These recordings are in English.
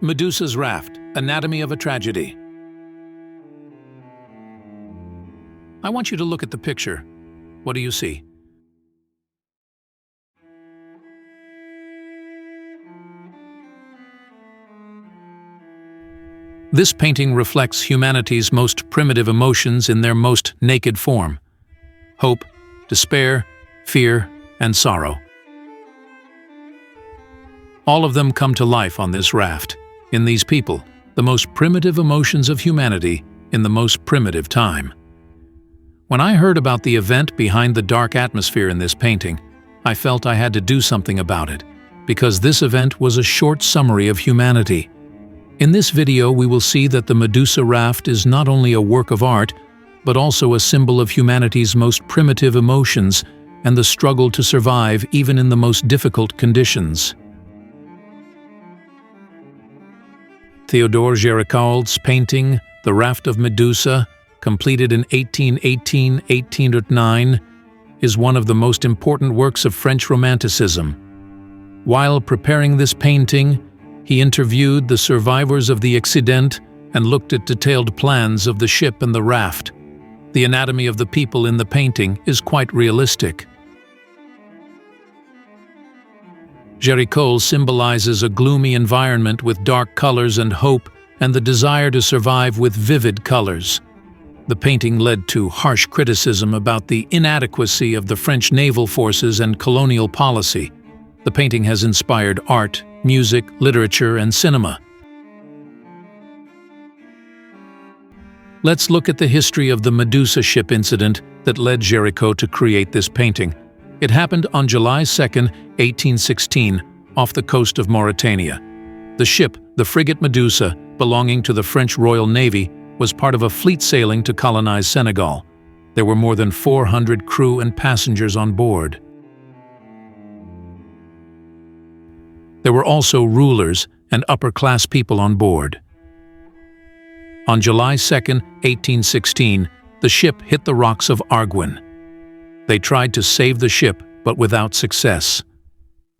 Medusa's Raft, Anatomy of a Tragedy. I want you to look at the picture. What do you see? This painting reflects humanity's most primitive emotions in their most naked form: hope, despair, fear, and sorrow. All of them come to life on this raft, in these people, the most primitive emotions of humanity in the most primitive time. When I heard about the event behind the dark atmosphere in this painting, I felt I had to do something about it, because this event was a short summary of humanity. In this video, we will see that the Medusa Raft is not only a work of art, but also a symbol of humanity's most primitive emotions and the struggle to survive even in the most difficult conditions. Theodore Géricault's painting, The Raft of Medusa, completed in 1818–1809, is one of the most important works of French Romanticism. While preparing this painting, he interviewed the survivors of the accident and looked at detailed plans of the ship and the raft. The anatomy of the people in the painting is quite realistic. Géricault symbolizes a gloomy environment with dark colors and hope, and the desire to survive with vivid colors. The painting led to harsh criticism about the inadequacy of the French naval forces and colonial policy. The painting has inspired art, music, literature, and cinema. Let's look at the history of the Medusa ship incident that led Géricault to create this painting. It happened on July 2, 1816, off the coast of Mauritania. The ship, the frigate Medusa, belonging to the French Royal Navy, was part of a fleet sailing to colonize Senegal. There were more than 400 crew and passengers on board. There were also rulers and upper-class people on board. On July 2, 1816, the ship hit the rocks of Arguin. They tried to save the ship, but without success.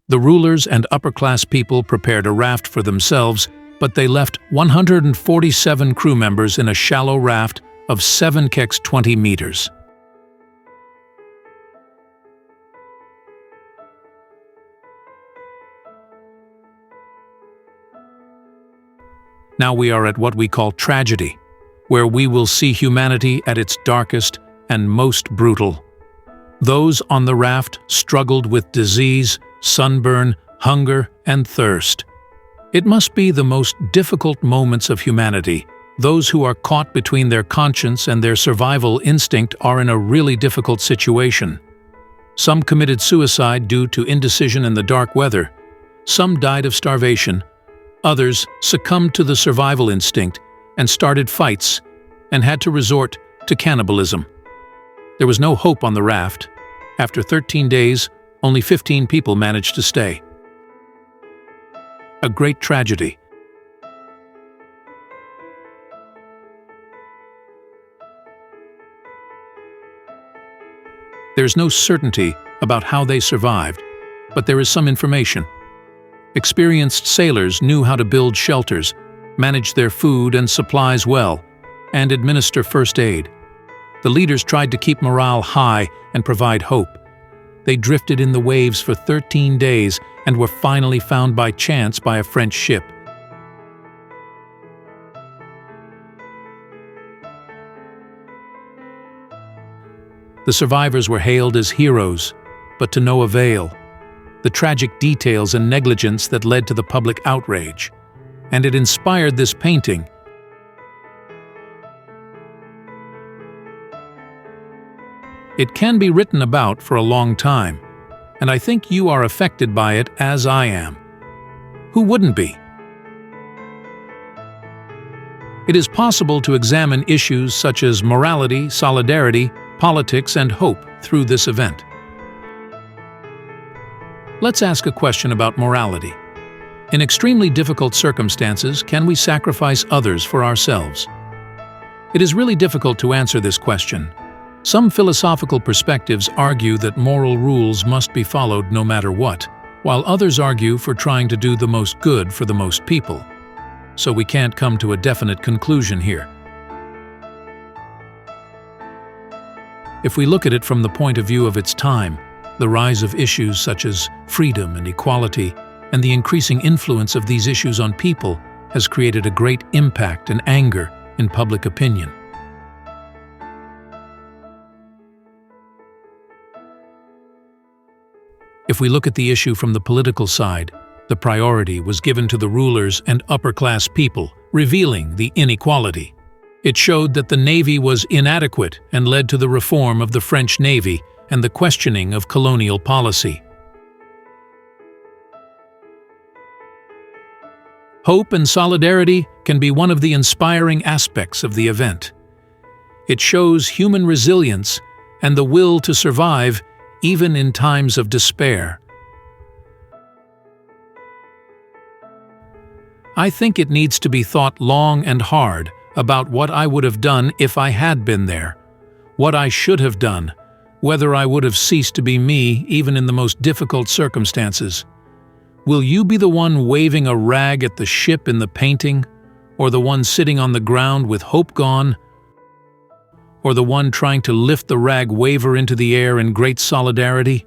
The rulers and upper-class people prepared a raft for themselves, but they left 147 crew members in a shallow raft of 7 x 20 meters. Now we are at what we call tragedy, where we will see humanity at its darkest and most brutal. Those on the raft struggled with disease, sunburn, hunger, and thirst. It must be the most difficult moments of humanity. Those who are caught between their conscience and their survival instinct are in a really difficult situation. Some committed suicide due to indecision in the dark weather. Some died of starvation. Others succumbed to the survival instinct and started fights and had to resort to cannibalism. There was no hope on the raft. After 13 days, only 15 people managed to stay. A great tragedy. There's no certainty about how they survived, but there is some information. Experienced sailors knew how to build shelters, manage their food and supplies well, and administer first aid. The leaders tried to keep morale high and provide hope. They drifted in the waves for 13 days and were finally found by chance by a French ship. The survivors were hailed as heroes, but to no avail. The tragic details and negligence that led to the public outrage, and it inspired this painting. It can be written about for a long time, and I think you are affected by it as I am. Who wouldn't be? It is possible to examine issues such as morality, solidarity, politics, and hope through this event. Let's ask a question about morality. In extremely difficult circumstances, can we sacrifice others for ourselves? It is really difficult to answer this question. Some philosophical perspectives argue that moral rules must be followed no matter what, while others argue for trying to do the most good for the most people. so we can't come to a definite conclusion here. If we look at it from the point of view of its time, the rise of issues such as freedom and equality, and the increasing influence of these issues on people has created a great impact and anger in public opinion. If we look at the issue from the political side, the priority was given to the rulers and upper-class people, revealing the inequality. It showed that the Navy was inadequate and led to the reform of the French Navy and the questioning of colonial policy. Hope and solidarity can be one of the inspiring aspects of the event. It shows human resilience and the will to survive even in times of despair. I think it needs to be thought long and hard about what I would have done if I had been there, what I should have done, whether I would have ceased to be me even in the most difficult circumstances. Will you be the one waving a rag at the ship in the painting, or the one sitting on the ground with hope gone, or the one trying to lift the rag waver into the air in great solidarity?